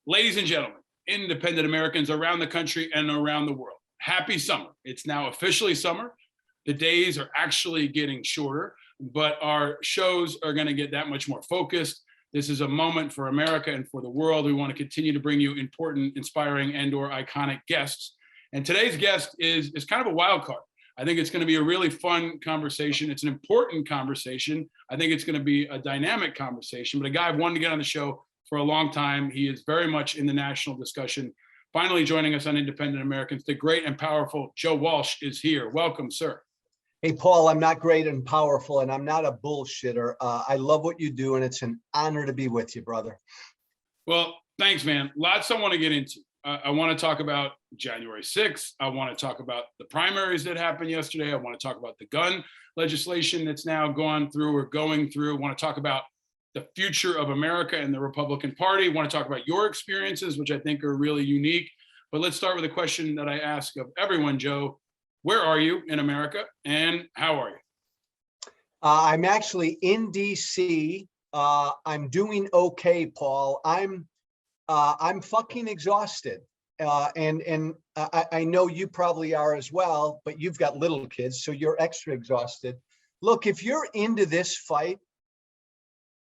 Ladies and gentlemen, independent Americans around the country and around the world, happy summer. It's now officially summer. The days are actually getting shorter, but our shows are going to get that much more focused. This is a moment for America and for the world. We want to continue to bring you important, inspiring, and/or iconic guests. And today's guest is kind of a wild card. I think it's going to be a really fun conversation. It's an important conversation. I think it's going to be a dynamic conversation, but a guy I've wanted to get on the show for a long time. He is very much in the national discussion. Finally joining us on Independent Americans, the great and powerful Joe Walsh is here. Welcome, sir. Hey, Paul, I'm not great and powerful, and I'm not a bullshitter. I love what you do, and it's an honor to be with you, brother. Well, thanks, man. Lots I want to get into. I want to talk about January 6th. I want to talk about the primaries that happened yesterday. I want to talk about the gun legislation that's now gone through or going through. I want to talk about the future of America and the Republican Party. I want to talk about your experiences, which I think are really unique. But let's start with a question that I ask of everyone, Joe. Where are you in America, and how are you? I'm actually in DC. I'm doing okay, Paul. I'm fucking exhausted, and I know you probably are as well. But you've got little kids, so you're extra exhausted. Look, if you're into this fight,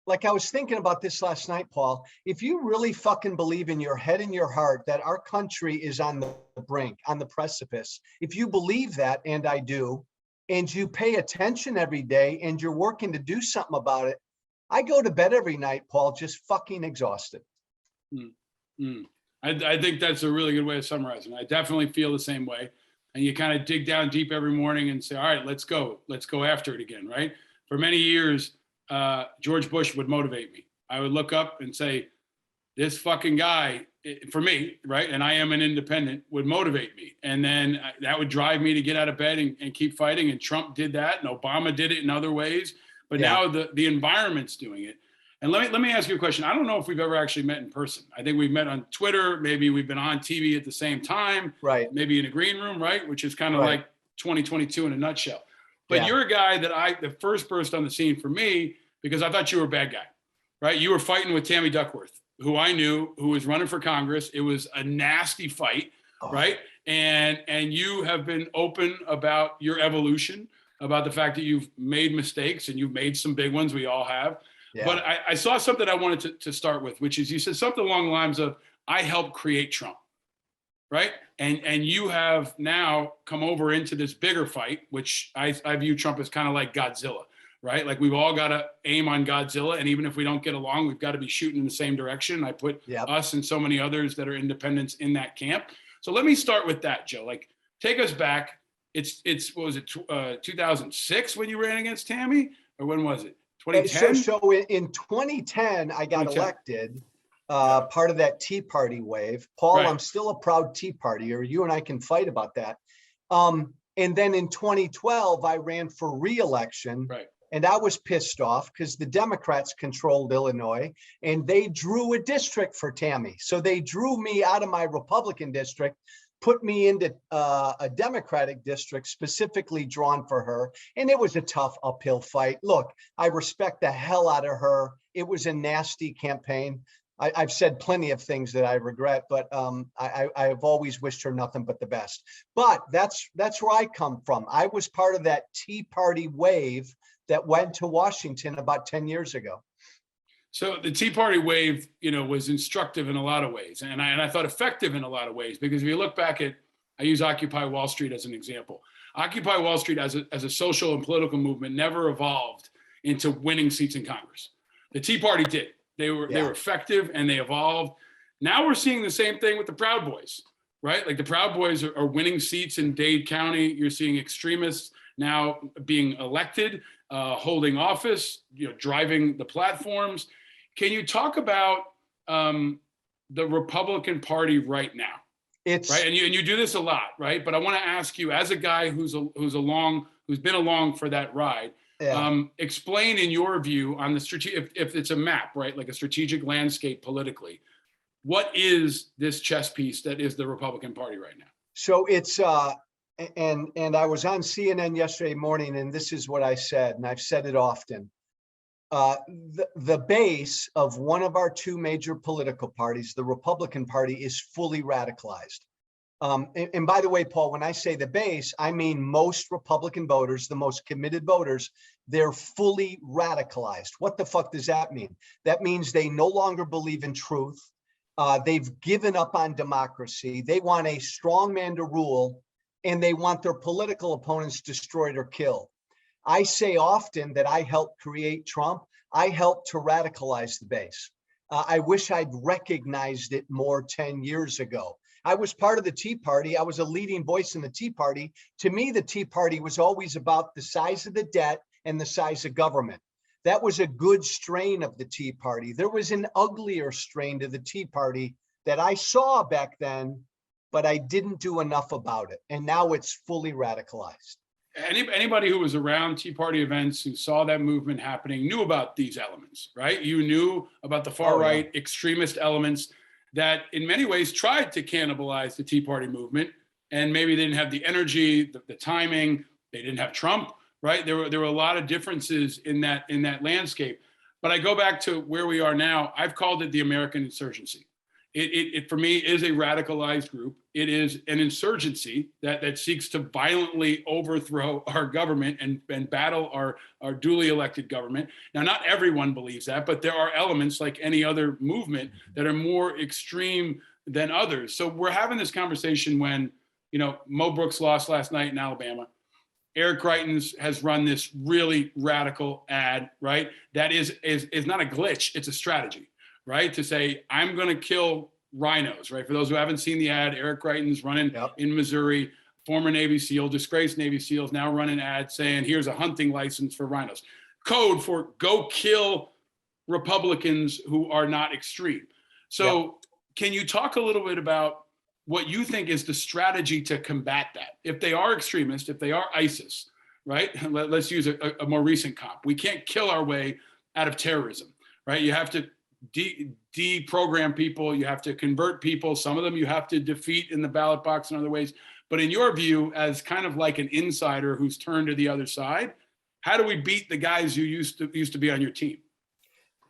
like I was thinking about this last night, Paul, if you really fucking believe in your head and your heart that our country is on the brink, on the precipice, if you believe that, and I do, and you pay attention every day and you're working to do something about it, I go to bed every night, Paul, just fucking exhausted. I think that's a really good way of summarizing. I definitely feel the same way. And you kind of dig down deep every morning and say, all right, let's go after it again, right? For many years, George Bush would motivate me. I would look up and say, this fucking guy, for me, right? And I am an independent, would motivate me. And then that would drive me to get out of bed and keep fighting. And Trump did that, and Obama did it in other ways. But now the environment's doing it. And let me ask you a question. I don't know if we've ever actually met in person. I think we've met on Twitter. Maybe we've been on TV at the same time. Right. Maybe in a green room, right? Which is kind of like 2022 in a nutshell. But you're a guy that the first burst on the scene for me, because I thought you were a bad guy, right? You were fighting with Tammy Duckworth, who I knew, who was running for Congress. It was a nasty fight, right? And you have been open about your evolution, about the fact that you've made mistakes and you've made some big ones. We all have. Yeah. But I saw something I wanted to start with, which is you said something along the lines of, I helped create Trump. Right. And you have now come over into this bigger fight, which I view Trump as kind of like Godzilla, right? Like we've all got to aim on Godzilla. And even if we don't get along, we've got to be shooting in the same direction. I put us and so many others that are independents in that camp. So let me start with that, Joe. Like, take us back. It's what was it, 2006 when you ran against Tammy? Or when was it? 2010? So in 2010, I got elected. Part of that Tea Party wave. Paul, I'm still a proud Tea Partier. You and I can fight about that. And then in 2012, I ran for re-election. And I was pissed off because the Democrats controlled Illinois and they drew a district for Tammy. So they drew me out of my Republican district, put me into a Democratic district specifically drawn for her. And it was a tough uphill fight. Look, I respect the hell out of her. It was a nasty campaign. I've said plenty of things that I regret, but I have always wished her nothing but the best. But that's where I come from. I was part of that Tea Party wave that went to Washington about 10 years ago. So the Tea Party wave, was instructive in a lot of ways, and I thought effective in a lot of ways, because if you look back at, I use Occupy Wall Street as an example. Occupy Wall Street as a social and political movement never evolved into winning seats in Congress. The Tea Party did. They were effective and they evolved. Now we're seeing the same thing with the Proud Boys, right? Like the Proud Boys are winning seats in Dade County. You're seeing extremists now being elected, holding office, driving the platforms. Can you talk about the Republican Party right now? Right, and you do this a lot, right? But I want to ask you, as a guy who's been along for that ride. Explain in your view on the strategic, if it's a map, right, like a strategic landscape politically, what is this chess piece that is the Republican Party right now? So it's and I was on CNN yesterday morning, and this is what I said, and I've said it often. The base of one of our two major political parties, the Republican Party, is fully radicalized. And by the way, Paul, when I say the base, I mean most Republican voters, the most committed voters, they're fully radicalized. What the fuck does that mean? That means they no longer believe in truth. They've given up on democracy. They want a strong man to rule, and they want their political opponents destroyed or killed. I say often that I helped create Trump. I helped to radicalize the base. I wish I'd recognized it more 10 years ago. I was part of the Tea Party. I was a leading voice in the Tea Party. To me, the Tea Party was always about the size of the debt and the size of government. That was a good strain of the Tea Party. There was an uglier strain to the Tea Party that I saw back then, but I didn't do enough about it. And now it's fully radicalized. Anybody who was around Tea Party events, who saw that movement happening, knew about these elements, right? You knew about the far right extremist elements that in many ways tried to cannibalize the Tea Party movement, and maybe they didn't have the energy, the timing, they didn't have Trump, right? There were a lot of differences in that landscape. But I go back to where we are now. I've called it the American insurgency. It for me is a radicalized group. It is an insurgency that seeks to violently overthrow our government and battle our duly elected government. Now, not everyone believes that, but there are elements like any other movement that are more extreme than others. So we're having this conversation when, Mo Brooks lost last night in Alabama. Eric Greitens has run this really radical ad, right? That is not a glitch, it's a strategy. Right? To say, I'm going to kill rhinos, right? For those who haven't seen the ad, Eric Greitens running in Missouri, former Navy SEAL, disgraced Navy SEALs, now running ads saying, here's a hunting license for rhinos. Code for go kill Republicans who are not extreme. So can you talk a little bit about what you think is the strategy to combat that? If they are extremists, if they are ISIS, right? Let's use a more recent comp. We can't kill our way out of terrorism, right? You have to deprogram people, you have to convert people. Some of them you have to defeat in the ballot box in other ways. But in your view, as kind of like an insider who's turned to the other side, how do we beat the guys who used to be on your team?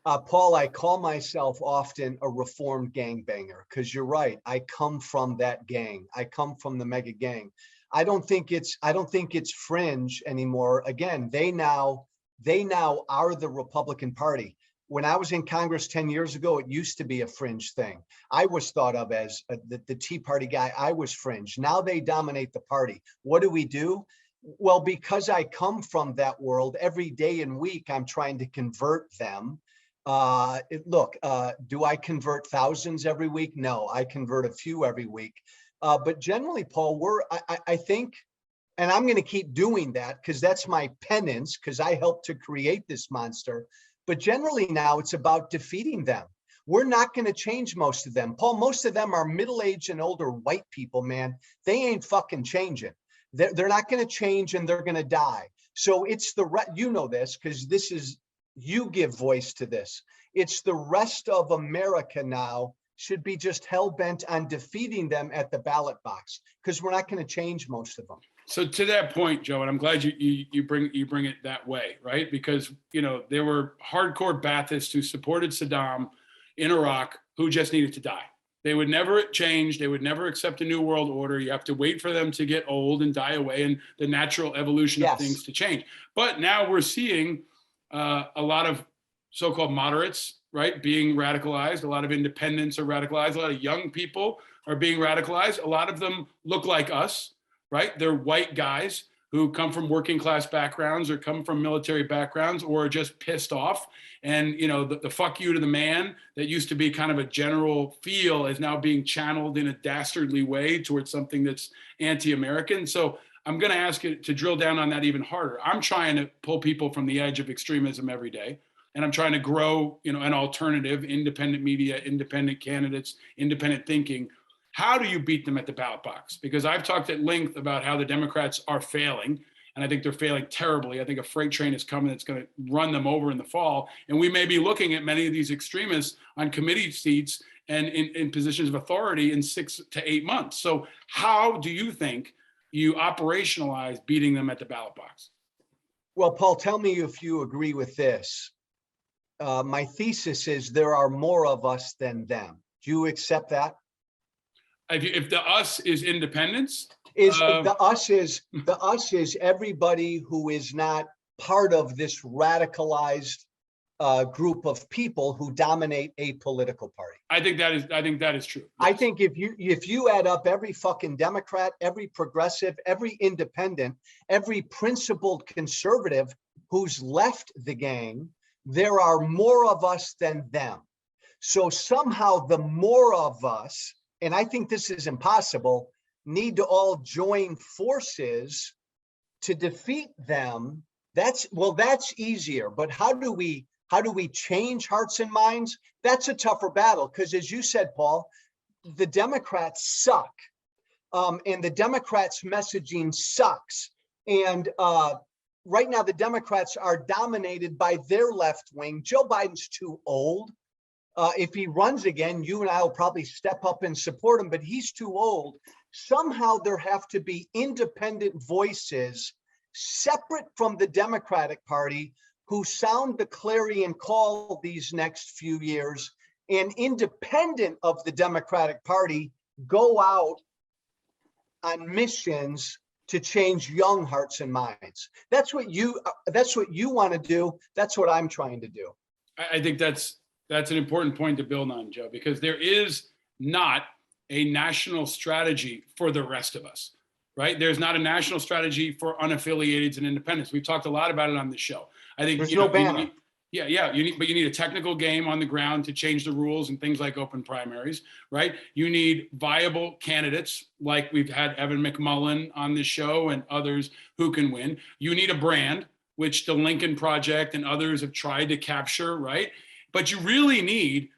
Paul, I call myself often a reformed gangbanger because you're right. I come from that gang. I come from the mega gang. I don't think it's fringe anymore. Again, they now are the Republican Party. When I was in Congress 10 years ago, it used to be a fringe thing. I was thought of as the Tea Party guy. I was fringe. Now they dominate the party. What do? Well, because I come from that world, every day and week, I'm trying to convert them. Do I convert thousands every week? No, I convert a few every week. But generally, Paul, I think, and I'm going to keep doing that because that's my penance, because I helped to create this monster. But generally now it's about defeating them. We're not going to change most of them. Paul, most of them are middle-aged and older white people, man. They ain't fucking changing. They're not going to change, and they're going to die. So it's you know this because you give voice to this. It's the rest of America now should be just hell-bent on defeating them at the ballot box because we're not going to change most of them. So to that point, Joe, and I'm glad you bring it that way, right? Because there were hardcore Baathists who supported Saddam in Iraq who just needed to die. They would never change. They would never accept a new world order. You have to wait for them to get old and die away, and the natural evolution of things to change. But now we're seeing a lot of so-called moderates, right, being radicalized. A lot of independents are radicalized. A lot of young people are being radicalized. A lot of them look like us. Right? They're white guys who come from working class backgrounds or come from military backgrounds or are just pissed off. And, the fuck you to the man that used to be kind of a general feel is now being channeled in a dastardly way towards something that's anti-American. So I'm going to ask you to drill down on that even harder. I'm trying to pull people from the edge of extremism every day. And I'm trying to grow, an alternative, independent media, independent candidates, independent thinking. How do you beat them at the ballot box? Because I've talked at length about how the Democrats are failing, and I think they're failing terribly. I think a freight train is coming that's going to run them over in the fall. And we may be looking at many of these extremists on committee seats and in positions of authority in 6 to 8 months. So how do you think you operationalize beating them at the ballot box? Well, Paul, tell me if you agree with this. my thesis is there are more of us than them. Do you accept that? If the us is independence, The us is everybody who is not part of this radicalized group of people who dominate a political party. I think that is true. Yes. I think if you add up every fucking Democrat, every progressive, every independent, every principled conservative who's left the gang, there are more of us than them. So somehow the more of us, and I think this is impossible, need to all join forces to defeat them. That's easier. But how do we change hearts and minds? That's a tougher battle because, as you said, Paul, the Democrats suck, and the Democrats' messaging sucks. And right now, the Democrats are dominated by their left wing. Joe Biden's too old. If he runs again, you and I will probably step up and support him, but he's too old. Somehow there have to be independent voices separate from the Democratic Party who sound the clarion call these next few years, and independent of the Democratic Party go out on missions to change young hearts and minds. That's what you want to do. That's what I'm trying to do. I think that's an important point to build on, Joe, because there is not a national strategy for the rest of us, right? There's not a national strategy for unaffiliated and independents. We've talked a lot about it on this show. I think there's no banner. You need a technical game on the ground to change the rules and things like open primaries, right? You need viable candidates, like we've had Evan McMullen on this show and others who can win. You need a brand, which the Lincoln Project and others have tried to capture, right? But you really need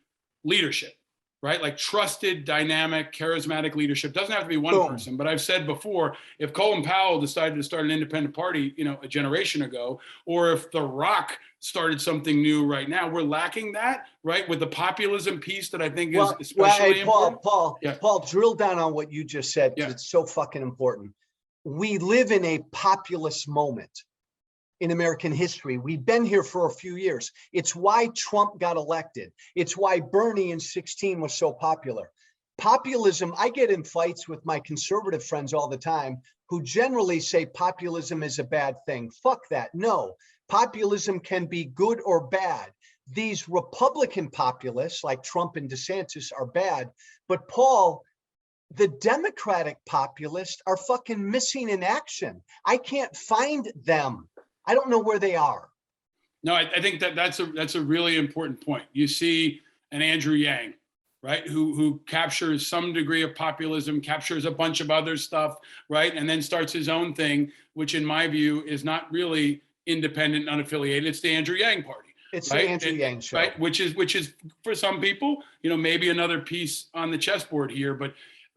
leadership, right? Like trusted, dynamic, charismatic leadership. Doesn't have to be one person, but I've said before, if Colin Powell decided to start an independent party, a generation ago, or if The Rock started something new right now, we're lacking that, right? With the populism piece that I think is especially important. Paul, drill down on what you just said, because it's so fucking important. We live in a populist moment in American history. We've been here for a few years. It's why Trump got elected. It's why Bernie in 2016 was so popular. Populism, I get in fights with my conservative friends all the time who generally say populism is a bad thing. Fuck that. No, populism can be good or bad. These Republican populists like Trump and DeSantis are bad. But Paul, the Democratic populists are fucking missing in action. I can't find them. I don't know where they are. No, I think that's a really important point. You see an Andrew Yang, right, who captures some degree of populism, captures a bunch of other stuff, right, and then starts his own thing, which in my view is not really independent, unaffiliated. It's the Andrew Yang party. It's right? the Andrew Yang show, right? Which is for some people, maybe another piece on the chessboard here, but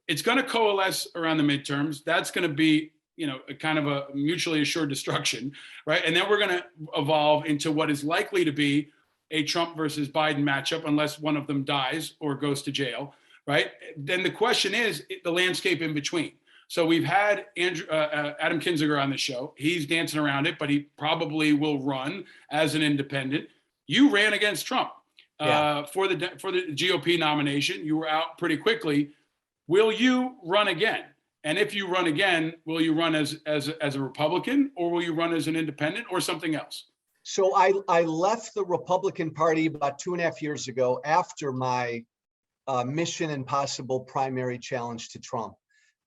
it's going to coalesce around the midterms. That's going to be a kind of a mutually assured destruction, right? And then we're going to evolve into what is likely to be a Trump versus Biden matchup, unless one of them dies or goes to jail, right? Then the question is the landscape in between. So we've had Adam Kinzinger on the show. He's dancing around it, but he probably will run as an independent. You ran against Trump for the GOP nomination. You were out pretty quickly. Will you run again? And if you run again, will you run as a Republican, or will you run as an independent, or something else? So I left the Republican Party about 2.5 years ago after my Mission Impossible primary challenge to Trump.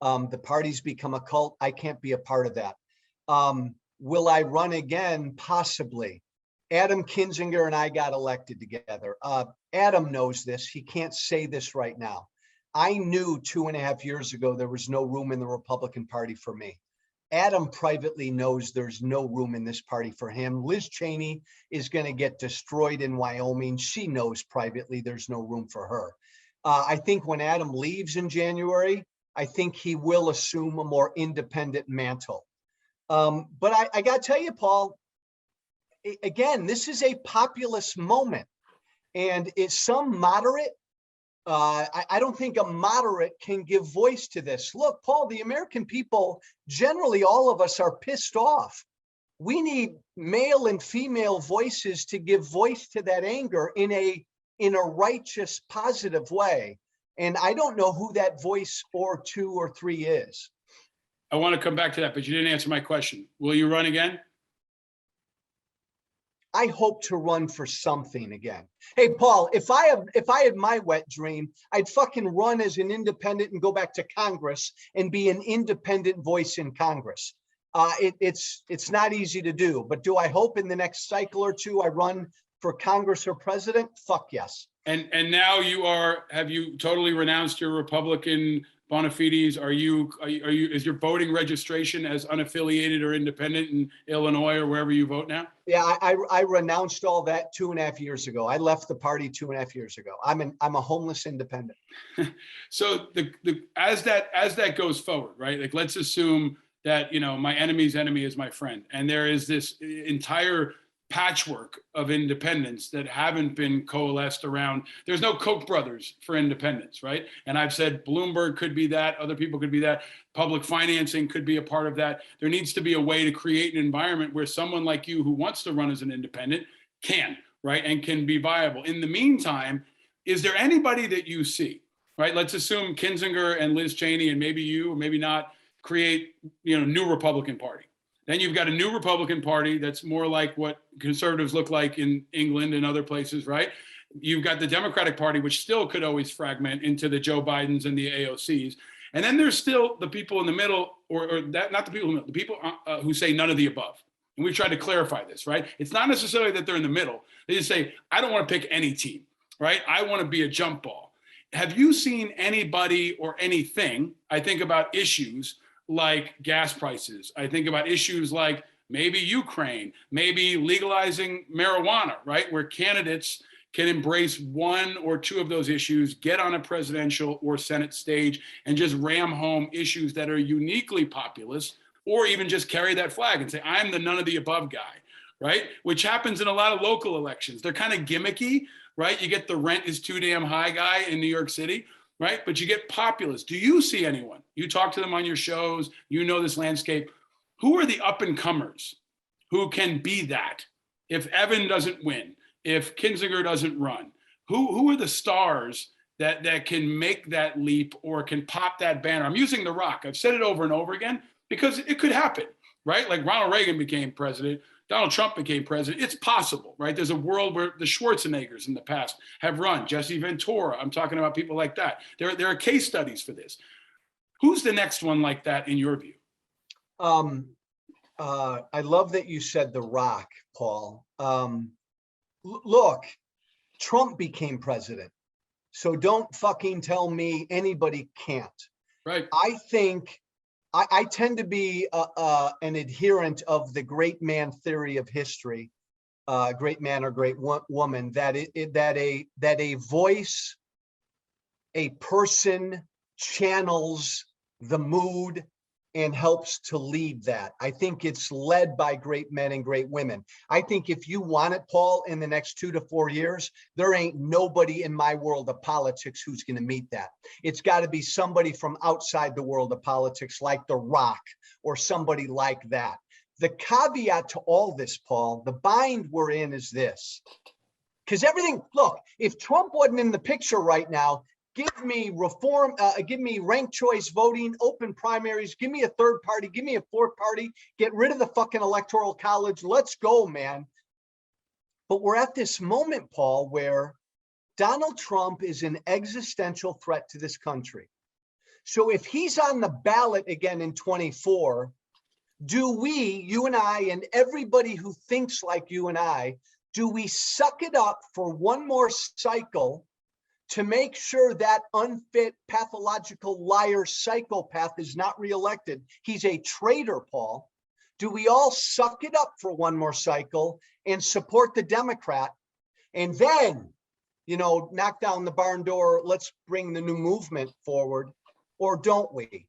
The party's become a cult. I can't be a part of that. Will I run again? Possibly. Adam Kinzinger and I got elected together. Adam knows this. He can't say this right now. I knew 2.5 years ago there was no room in the Republican Party for me. Adam privately knows there's no room in this party for him. Liz Cheney is going to get destroyed in Wyoming. She knows privately there's no room for her. I think when Adam leaves in January, I think he will assume a more independent mantle. But I got to tell you, Paul, again, this is a populist moment. And it's some moderate, I don't think a moderate can give voice to this. Look, Paul, the American people, generally all of us are pissed off. we need male and female voices to give voice to that anger in a righteous, positive way. And I don't know who that voice or two or three is. I want to come back to that, but you didn't answer my question. Will you run again? I hope to run for something again. Hey, Paul, if I had my wet dream, I'd fucking run as an independent and go back to Congress and be an independent voice in Congress. It's not easy to do, but do I hope in the next cycle or two I run for Congress or president? Fuck yes. And now have you totally renounced your Republican bona fides? Is your voting registration as unaffiliated or independent in Illinois or wherever you vote now? Yeah, I renounced all that 2.5 years ago. I left the party 2.5 years ago. I'm a homeless independent. So as that goes forward, right? Like, let's assume that, my enemy's enemy is my friend, and there is this entire patchwork of independents that haven't been coalesced around. There's no Koch brothers for independence, right? And I've said Bloomberg could be that, other people could be that, public financing could be a part of that. There needs to be a way to create an environment where someone like you who wants to run as an independent can, right? And can be viable. In the meantime, is there anybody that you see, right? Let's assume Kinzinger and Liz Cheney, and maybe you, or maybe not, create, new Republican Party. Then you've got a new Republican Party that's more like what conservatives look like in England and other places, right? You've got the Democratic Party, which still could always fragment into the Joe Bidens and the AOCs. And then there's still the people in the middle, or that, not the people, the people who say none of the above. And we've tried to clarify this, right? It's not necessarily that they're in the middle. They just say, I don't want to pick any team, right? I want to be a jump ball. Have you seen anybody or anything, I think about issues like gas prices. I think about issues like maybe Ukraine, maybe legalizing marijuana, right? Where candidates can embrace one or two of those issues, get on a presidential or Senate stage and just ram home issues that are uniquely populist, or even just carry that flag and say, I'm the none of the above guy, right? Which happens in a lot of local elections. They're kind of gimmicky, right? You get the rent is too damn high guy in New York City, right? But you get populists. Do you see anyone? You talk to them on your shows, you know this landscape. Who are the up and comers who can be that? If Evan doesn't win, if Kinzinger doesn't run, who are the stars that can make that leap or can pop that banner? I'm using The Rock. I've said it over and over again because it could happen, right? Like Ronald Reagan became president. Donald Trump became president. It's possible, right? There's a world where the Schwarzeneggers in the past have run. Jesse Ventura. I'm talking about people like that. There are case studies for this. Who's the next one like that in your view? I love that you said The Rock, Paul. Look, Trump became president. So don't fucking tell me anybody can't. Right. I think I tend to be an adherent of the great man theory of history, great man or great woman, that a voice, a person channels the mood and helps to lead that. I think it's led by great men and great women. I think if you want it, Paul, in the next 2 to 4 years, there ain't nobody in my world of politics who's going to meet that. It's got to be somebody from outside the world of politics, like The Rock or somebody like that. The caveat to all this, Paul, the bind we're in is this. Because everything, look, if Trump wasn't in the picture right now, give me reform, give me ranked choice voting, open primaries, give me a third party, give me a fourth party, get rid of the fucking electoral college. Let's go, man. But we're at this moment, Paul, where Donald Trump is an existential threat to this country. So if he's on the ballot again in 24, do we, you and I, and everybody who thinks like you and I, do we suck it up for one more cycle to make sure that unfit, pathological liar psychopath is not reelected? He's a traitor, Paul. Do we all suck it up for one more cycle and support the Democrat? And then, knock down the barn door, let's bring the new movement forward, or don't we?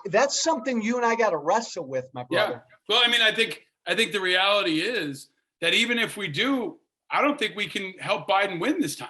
That's something you and I got to wrestle with, my brother. Yeah. Well, I mean, I think the reality is that even if we do, I don't think we can help Biden win this time.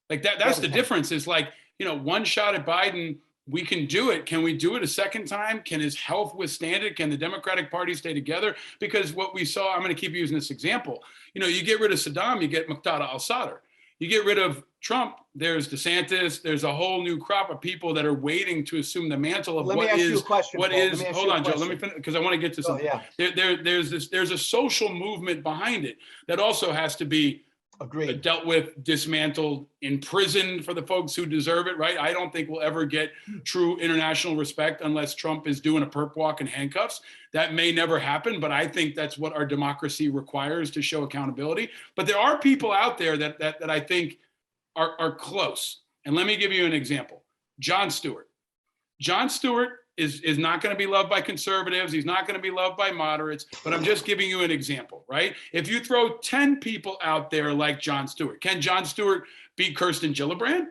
Like that's the difference is like, one shot at Biden we can do it. Can we do it a second time? Can his health withstand it? Can the Democratic Party stay together? Because what we saw, I'm going to keep using this example. You get rid of Saddam, you get Muqtada al-Sadr. You get rid of Trump, there's DeSantis, there's a whole new crop of people that are waiting to assume the mantle of what is, hold on, Joe, let me finish, because I want to get to something. There's a social movement behind it that also has to be dealt with, dismantled, imprisoned for the folks who deserve it, right? I don't think we'll ever get true international respect unless Trump is doing a perp walk in handcuffs. That may never happen, but I think that's what our democracy requires to show accountability. But there are people out there that I think are close. And let me give you an example. Jon Stewart. Jon Stewart is not going to be loved by conservatives. He's not going to be loved by moderates, but I'm just giving you an example, right? If you throw 10 people out there like Jon Stewart, can Jon Stewart beat Kirsten Gillibrand?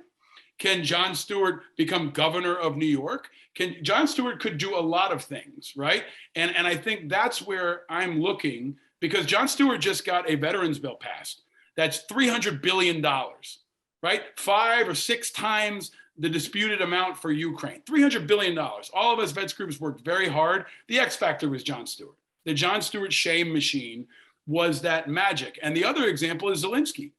Can Jon Stewart become governor of New York? Jon Stewart could do a lot of things, right? And I think that's where I'm looking, because Jon Stewart just got a veterans bill passed. That's $300 billion, right? 5 or 6 times the disputed amount for Ukraine, $300 billion. All of us vets groups worked very hard. The X factor was Jon Stewart. The Jon Stewart shame machine was that magic. And the other example is Zelensky.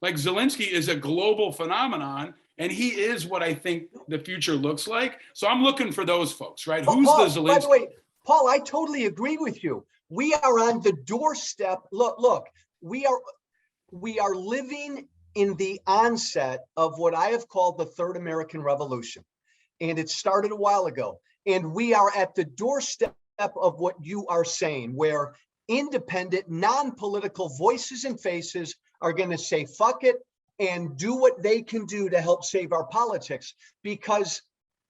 Like, Zelensky is a global phenomenon, and he is what I think the future looks like. So I'm looking for those folks, right? Who's the Zelensky? By the way, Paul, I totally agree with you. We are on the doorstep. Look, we are living in the onset of what I have called the Third American Revolution. And it started a while ago. And we are at the doorstep of what you are saying, where independent, non-political voices and faces are going to say, fuck it, and do what they can do to help save our politics. Because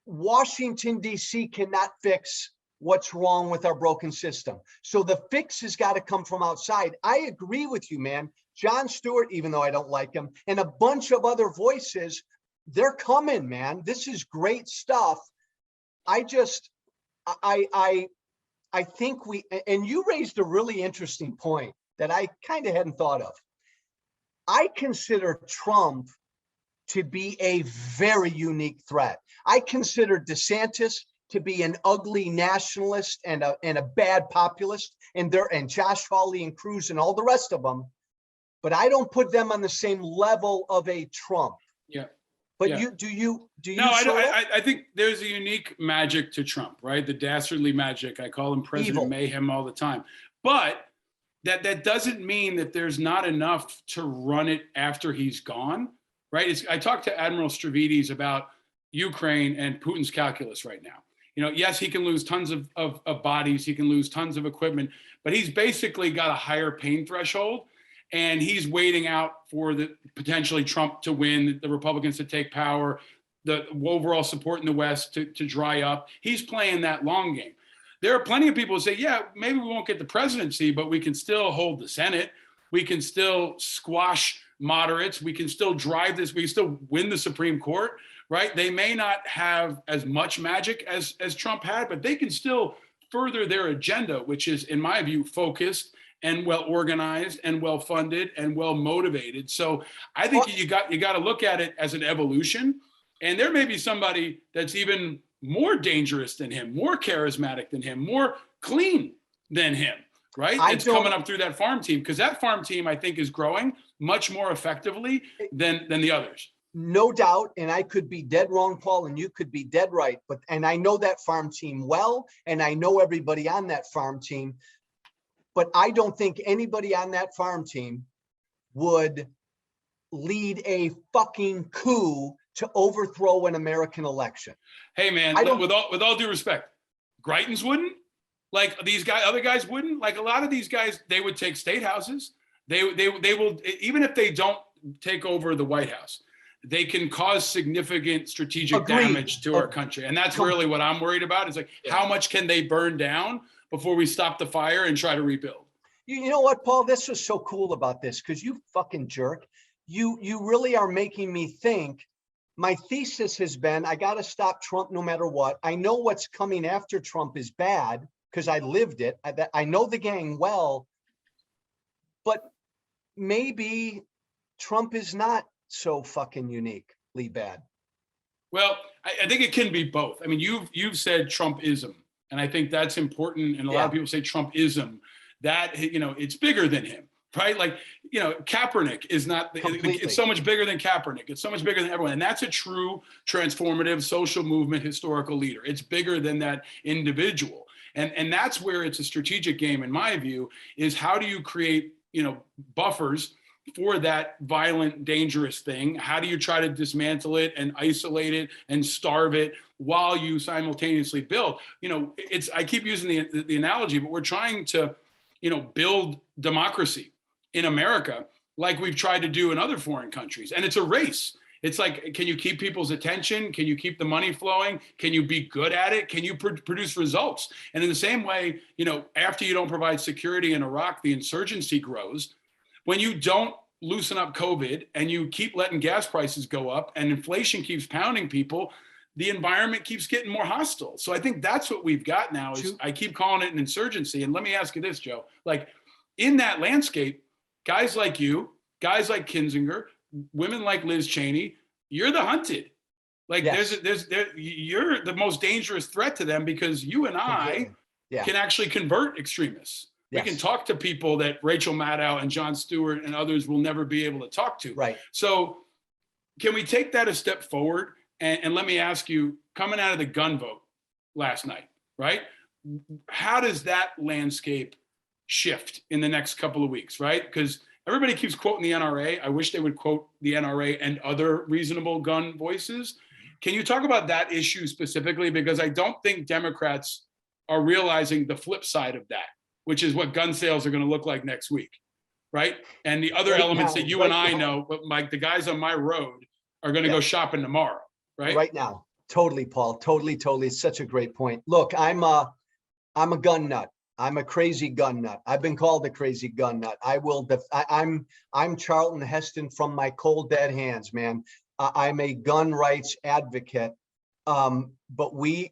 Washington, D.C. cannot fix what's wrong with our broken system. So the fix has got to come from outside. I agree with you, man. Jon Stewart, even though I don't like him, and a bunch of other voices, they're coming, man. This is great stuff. I think and you raised a really interesting point that I kind of hadn't thought of. I consider Trump to be a very unique threat. I consider DeSantis to be an ugly nationalist and a bad populist, and Josh Hawley and Cruz and all the rest of them. But I don't put them on the same level of a Trump. Yeah. But yeah. Do you? No, I think there's a unique magic to Trump, right? The dastardly magic. I call him President Evil. Mayhem all the time. But that doesn't mean that there's not enough to run it after he's gone, right? I talked to Admiral Stavridis about Ukraine and Putin's calculus right now. Yes, he can lose tons of bodies. He can lose tons of equipment, but he's basically got a higher pain threshold. And he's waiting out for the potentially Trump to win, the Republicans to take power, the overall support in the West to dry up. He's playing that long game. There are plenty of people who say, yeah, maybe we won't get the presidency, but we can still hold the Senate. We can still squash moderates. We can still drive this. We can still win the Supreme Court, right? They may not have as much magic as Trump had, but they can still further their agenda, which is, in my view, focused and well organized and well funded and well motivated. So I think you got to look at it as an evolution. And there may be somebody that's even more dangerous than him, more charismatic than him, more clean than him, right? It's coming up through that farm team, because that farm team, I think, is growing much more effectively than the others. No doubt. And I could be dead wrong, Paul, and you could be dead right. And I know that farm team well, and I know everybody on that farm team. But I don't think anybody on that farm team would lead a fucking coup to overthrow an American election. Hey, man, with all due respect, Greitens wouldn't. Like, other guys wouldn't. Like, a lot of these guys, they would take state houses. They will, even if they don't take over the White House, they can cause significant strategic damage to our country. And that's really what I'm worried about. Is like, how much can they burn down before we stop the fire and try to rebuild? You know what, Paul? This was so cool about this, because you fucking jerk. You really are making me think. My thesis has been, I got to stop Trump no matter what. I know what's coming after Trump is bad because I lived it. I know the gang well. But maybe Trump is not so fucking uniquely bad. Well, I think it can be both. I mean, you've said Trumpism, and I think that's important. And a lot of people say Trumpism. That, it's bigger than him, right? Like, Kaepernick is not. Completely. It's so much bigger than Kaepernick. It's so much bigger than everyone, and that's a true transformative social movement historical leader. It's bigger than that individual, and that's where it's a strategic game, in my view. Is how do you create buffers for that violent, dangerous thing? How do you try to dismantle it and isolate it and starve it while you simultaneously build? I keep using the analogy, but we're trying to, build democracy in America like we've tried to do in other foreign countries. And it's a race. It's like, can you keep people's attention? Can you keep the money flowing? Can you be good at it? Can you produce results? And in the same way, after you don't provide security in Iraq, the insurgency grows. When you don't loosen up COVID and you keep letting gas prices go up and inflation keeps pounding people, the environment keeps getting more hostile. So I think that's what we've got now. Is I keep calling it an insurgency. And let me ask you this, Joe, like in that landscape, guys like you, guys like Kinzinger, women like Liz Cheney, you're the hunted. Like you're the most dangerous threat to them, because you and I can actually convert extremists. We can talk to people that Rachel Maddow and Jon Stewart and others will never be able to talk to. Right. So can we take that a step forward? And let me ask you, coming out of the gun vote last night, right? How does that landscape shift in the next couple of weeks, right? Because everybody keeps quoting the NRA. I wish they would quote the NRA and other reasonable gun voices. Can you talk about that issue specifically? Because I don't think Democrats are realizing the flip side of that, which is what gun sales are going to look like next week, right? And the other elements that you and I know, but like the guys on my road are going to go shopping tomorrow, right? Right now. Totally, Paul. Totally. It's such a great point. Look, I'm a gun nut. I'm a crazy gun nut. I've been called a crazy gun nut. I'm Charlton Heston from my cold dead hands, man. I'm a gun rights advocate. But we,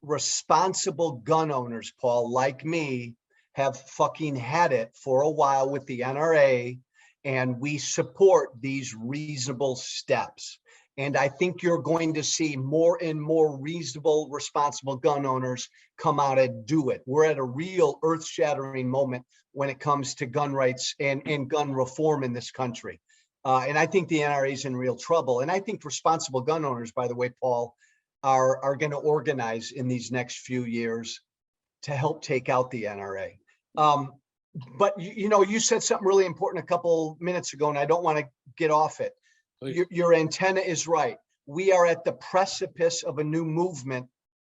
responsible gun owners, Paul, like me, have fucking had it for a while with the NRA, and we support these reasonable steps. And I think you're going to see more and more reasonable, responsible gun owners come out and do it. We're at a real earth-shattering moment when it comes to gun rights and gun reform in this country. And I think the NRA is in real trouble. And I think responsible gun owners, by the way, Paul, are going to organize in these next few years to help take out the NRA. But you said something really important a couple minutes ago, and I don't want to get off it. Your antenna is right. We are at the precipice of a new movement,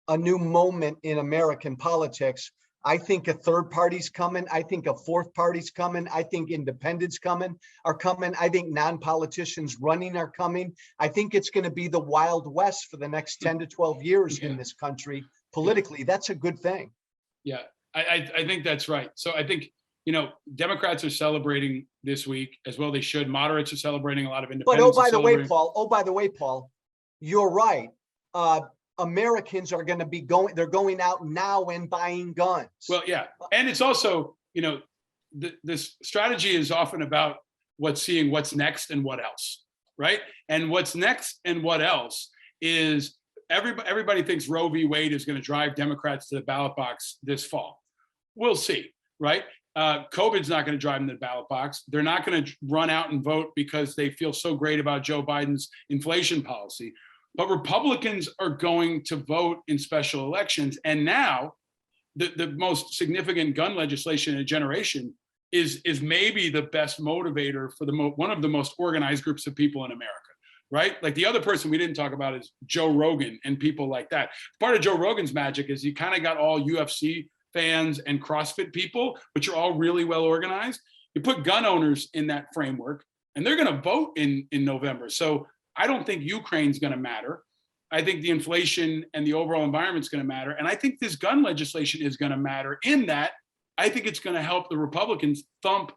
a new moment in American politics. I think a third party's coming. I think a fourth party's coming. I think independents are coming. I think non-politicians running are coming. I think it's going to be the Wild West for the next 10 to 12 years in this country politically. That's a good thing. Yeah, I think that's right. So I think, Democrats are celebrating this week as well. They should. Moderates are celebrating. A lot of independents. But by the way, Paul, you're right. Americans are going to be they're going out now and buying guns. Well, yeah. And it's also, this strategy is often about seeing what's next and what else, right? And what's next and what else is everybody thinks Roe v. Wade is going to drive Democrats to the ballot box this fall. We'll see, right? COVID's not going to drive them to the ballot box. They're not going to run out and vote because they feel so great about Joe Biden's inflation policy. But Republicans are going to vote in special elections. And now the most significant gun legislation in a generation is maybe the best motivator for one of the most organized groups of people in America, right? Like the other person we didn't talk about is Joe Rogan and people like that. Part of Joe Rogan's magic is you kind of got all UFC fans and CrossFit people, but you're all really well organized. You put gun owners in that framework and they're going to vote in November. So I don't think Ukraine's going to matter. I think the inflation and the overall environment is going to matter. And I think this gun legislation is going to matter in that I think it's going to help the Republicans thump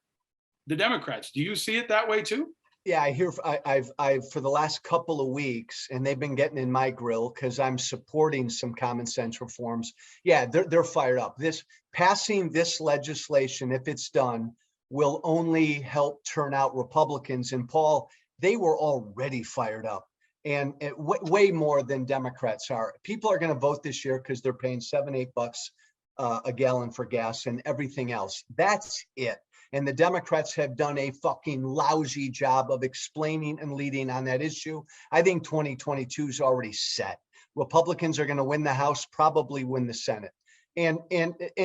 the Democrats. Do you see it that way too? Yeah, I've for the last couple of weeks, and they've been getting in my grill because I'm supporting some common sense reforms. Yeah, they're fired up. Passing this legislation, if it's done, will only help turn out Republicans. And Paul, they were already fired up. and way more than Democrats are. People are going to vote this year because they're paying $7-8 a gallon for gas and everything else. That's it. And the Democrats have done a fucking lousy job of explaining and leading on that issue. I think 2022 is already set. Republicans are going to win the House, probably win the Senate. And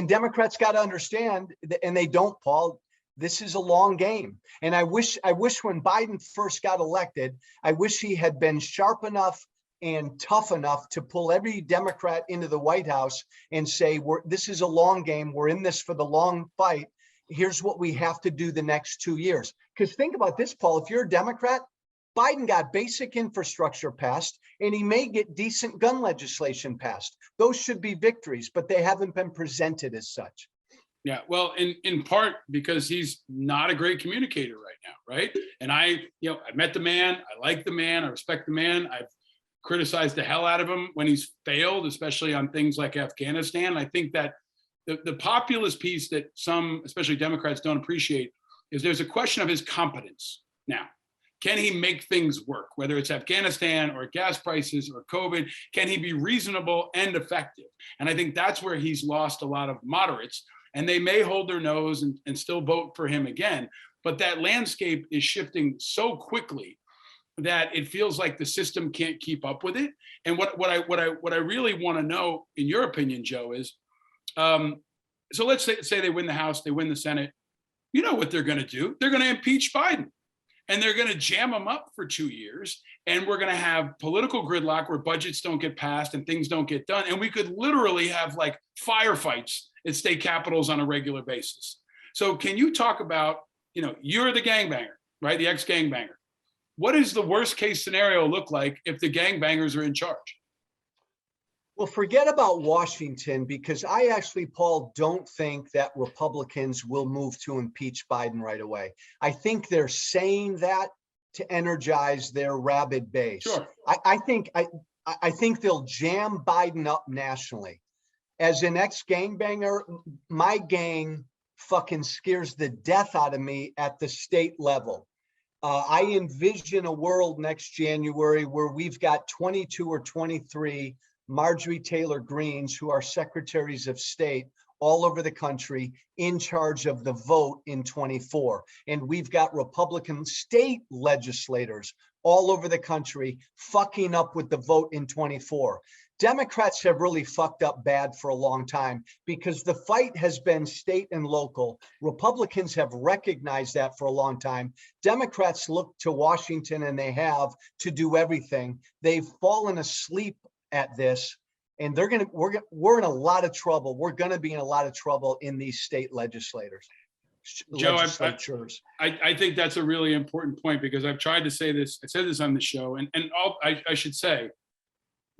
Democrats got to understand, and they don't, Paul, this is a long game. And I wish when Biden first got elected, I wish he had been sharp enough and tough enough to pull every Democrat into the White House and say, this is a long game. We're in this for the long fight. Here's what we have to do the next 2 years. Because think about this, Paul, if you're a Democrat, Biden got basic infrastructure passed, and he may get decent gun legislation passed. Those should be victories, but they haven't been presented as such. Yeah, well, in part because he's not a great communicator right now, right? And I met the man, I like the man, I respect the man. I've criticized the hell out of him when he's failed, especially on things like Afghanistan. I think that the populist piece that some, especially Democrats, don't appreciate is there's a question of his competence now. Can he make things work, whether it's Afghanistan or gas prices or COVID? Can he be reasonable and effective? And I think that's where he's lost a lot of moderates, and they may hold their nose and still vote for him again. But that landscape is shifting so quickly that it feels like the system can't keep up with it. And what I really want to know, in your opinion, Joe, is so let's say they win the House, they win the Senate. You know what they're going to do? They're going to impeach Biden. And they're going to jam them up for 2 years. And we're going to have political gridlock where budgets don't get passed and things don't get done. And we could literally have like firefights at state capitals on a regular basis. So can you talk about, you're the gangbanger, right? The ex-gangbanger. What does the worst case scenario look like if the gangbangers are in charge? Well, forget about Washington, because I actually, Paul, don't think that Republicans will move to impeach Biden right away. I think they're saying that to energize their rabid base. Sure. I think they'll jam Biden up nationally. As an ex-gangbanger, my gang fucking scares the death out of me at the state level. I envision a world next January where we've got 22 or 23 Marjorie Taylor Greenes, who are secretaries of state all over the country, in charge of the vote in 24. And we've got Republican state legislators all over the country fucking up with the vote in 24. Democrats have really fucked up bad for a long time because the fight has been state and local. Republicans have recognized that for a long time. Democrats look to Washington, and they have, to do everything. They've fallen asleep at this, and we're in a lot of trouble. We're going to be in a lot of trouble in these state legislatures. Joe, I think that's a really important point, because I've tried to say this. I said this on the show, and I should say,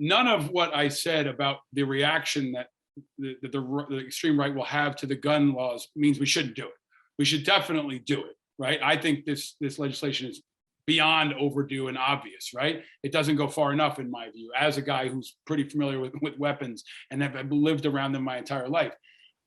none of what I said about the reaction that the extreme right will have to the gun laws means we shouldn't do it. We should definitely do it, right? I think this legislation is beyond overdue and obvious, right? It doesn't go far enough, in my view, as a guy who's pretty familiar with weapons and have lived around them my entire life.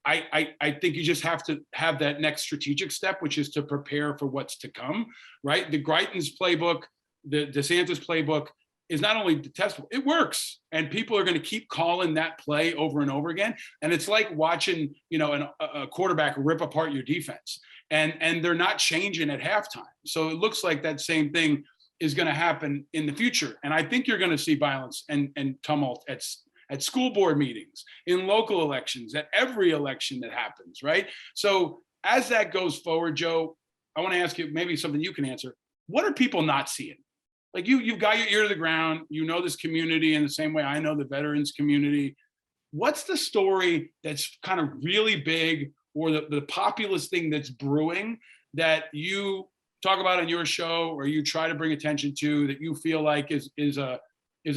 I think you just have to have that next strategic step, which is to prepare for what's to come, right? The Greitens playbook, the DeSantis playbook is not only detestable, it works. And people are going to keep calling that play over and over again. And it's like watching, a quarterback rip apart your defense. And they're not changing at halftime. So it looks like that same thing is going to happen in the future. And I think you're going to see violence and tumult at school board meetings, in local elections, at every election that happens, right? So as that goes forward, Joe, I want to ask you maybe something you can answer. What are people not seeing? Like you've got your ear to the ground, this community in the same way I know the veterans community. What's the story that's kind of really big, or the populist thing that's brewing that you talk about on your show, or you try to bring attention to, that you feel like is a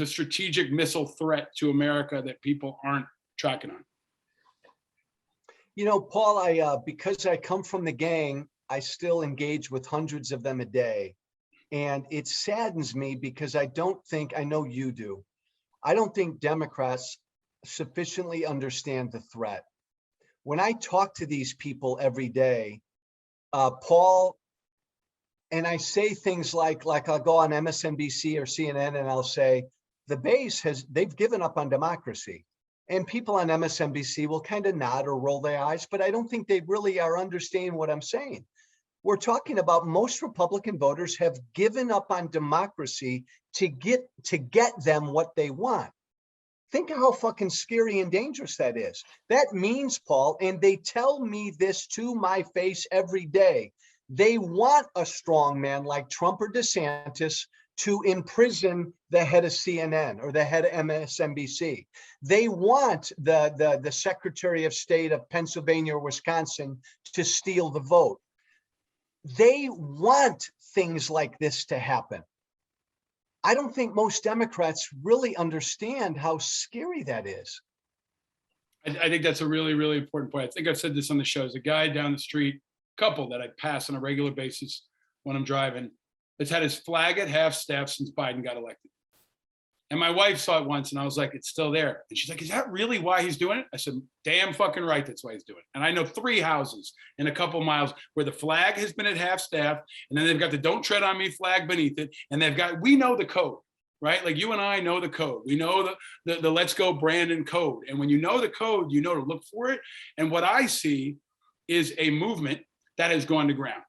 strategic missile threat to America that people aren't tracking on? Paul, because I come from the gang, I still engage with hundreds of them a day. And it saddens me because I know you do. I don't think Democrats sufficiently understand the threat. When I talk to these people every day, Paul, and I say things like I'll go on MSNBC or CNN and I'll say, the base they've given up on democracy. And people on MSNBC will kind of nod or roll their eyes, but I don't think they really are understanding what I'm saying. We're talking about most Republican voters have given up on democracy to get them what they want. Think of how fucking scary and dangerous that is. That means, Paul, and they tell me this to my face every day, they want a strong man like Trump or DeSantis to imprison the head of CNN or the head of MSNBC. They want the Secretary of State of Pennsylvania or Wisconsin to steal the vote. They want things like this to happen. I don't think most Democrats really understand how scary that is. I think that's a really, really important point. I think I've said this on the show. There's a guy down the street, couple that I pass on a regular basis when I'm driving, that's had his flag at half-staff since Biden got elected. And my wife saw it once and I was like, it's still there. And she's like, is that really why he's doing it? I said, damn fucking right, that's why he's doing it. And I know 3 houses in a couple miles where the flag has been at half-staff, and then they've got the don't tread on me flag beneath it. And we know the code, right? Like you and I know the code. We know the Let's Go Brandon code. And when you know the code, you know to look for it. And what I see is a movement that has gone to ground.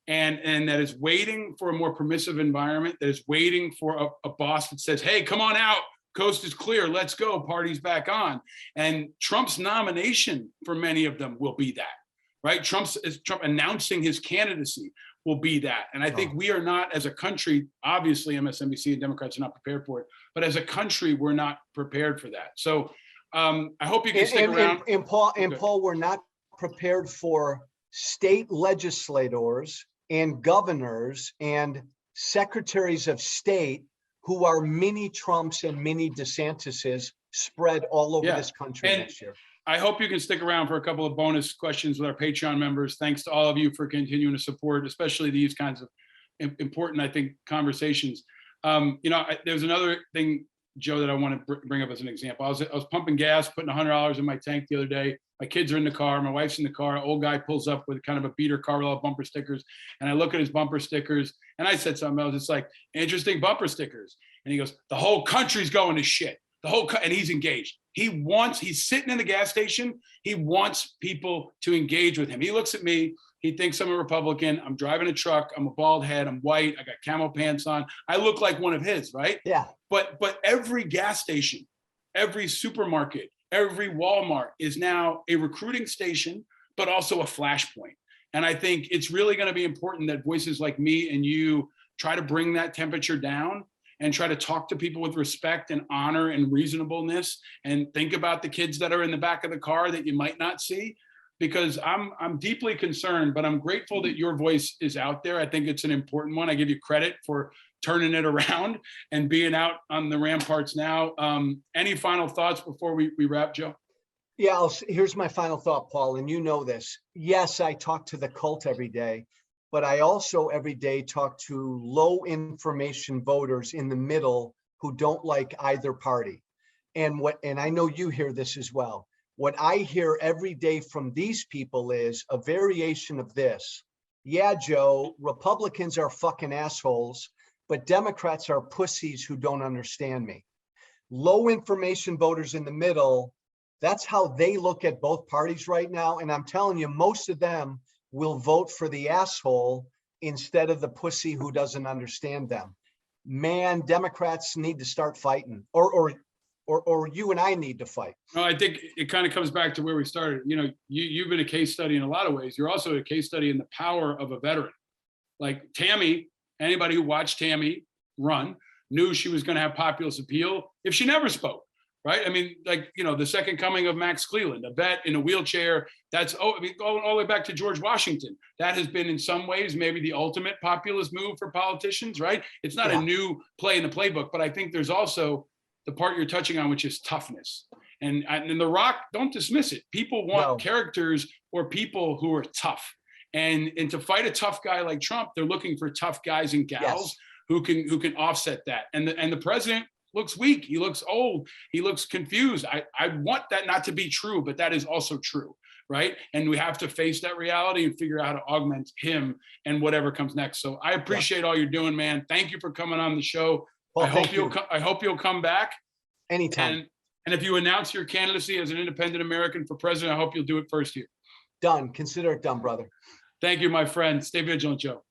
And that is waiting for a more permissive environment, that is waiting for a boss that says, hey, come on out, coast is clear, let's go, party's back on. And Trump's nomination for many of them will be that, right? Trump announcing his candidacy will be that. And I think we are not, as a country, obviously MSNBC and Democrats are not prepared for it, but as a country, we're not prepared for that. So I hope you can stick around. And Paul, we're not prepared for state legislators and governors and secretaries of state who are mini Trumps and mini DeSantises spread all over this country next year. I hope you can stick around for a couple of bonus questions with our Patreon members. Thanks to all of you for continuing to support, especially these kinds of important, I think, conversations. There's another thing, Joe, that I want to bring up as an example. I was pumping gas, putting $100 in my tank the other day. My kids are in the car. My wife's in the car. An old guy pulls up with kind of a beater car with all bumper stickers. And I look at his bumper stickers and I said something. I was just like, interesting bumper stickers. And he goes, the whole country's going to shit. And he's engaged. He's sitting in the gas station. He wants people to engage with him. He looks at me. He thinks I'm a Republican. I'm driving a truck. I'm a bald head. I'm white. I got camo pants on. I look like one of his, right? Yeah. But every gas station, every supermarket, every Walmart is now a recruiting station, but also a flashpoint. And I think it's really going to be important that voices like me and you try to bring that temperature down and try to talk to people with respect and honor and reasonableness, and think about the kids that are in the back of the car that you might not see. Because I'm deeply concerned, but I'm grateful that your voice is out there. I think it's an important one. I give you credit for turning it around and being out on the ramparts now. Any final thoughts before we wrap, Joe? Yeah, here's my final thought, Paul, and you know this. Yes, I talk to the cult every day, but I also every day talk to low information voters in the middle who don't like either party. And I know you hear this as well. What I hear every day from these people is a variation of this. Yeah, Joe, Republicans are fucking assholes, but Democrats are pussies who don't understand me. Low information voters in the middle, that's how they look at both parties right now. And I'm telling you, most of them will vote for the asshole instead of the pussy who doesn't understand them. Man, Democrats need to start fighting, or you and I need to fight. No, I think it kind of comes back to where we started. You've been a case study in a lot of ways. You're also a case study in the power of a veteran. Like Tammy, anybody who watched Tammy run knew she was going to have populist appeal if she never spoke, right? I mean, the second coming of Max Cleland, a vet in a wheelchair. That's going all the way back to George Washington. That has been in some ways maybe the ultimate populist move for politicians, right? It's not a new play in the playbook, but I think there's also the part you're touching on, which is toughness. And The Rock, don't dismiss it. People want characters or people who are tough. And to fight a tough guy like Trump, they're looking for tough guys and gals who can offset that. And the president looks weak. He looks old. He looks confused. I want that not to be true, but that is also true, right? And we have to face that reality and figure out how to augment him and whatever comes next. So I appreciate all you're doing, man. Thank you for coming on the show. Well, I hope you'll come back anytime. And if you announce your candidacy as an independent American for president, I hope you'll do it first here. Done. Consider it done, brother. Thank you, my friend. Stay vigilant, Joe.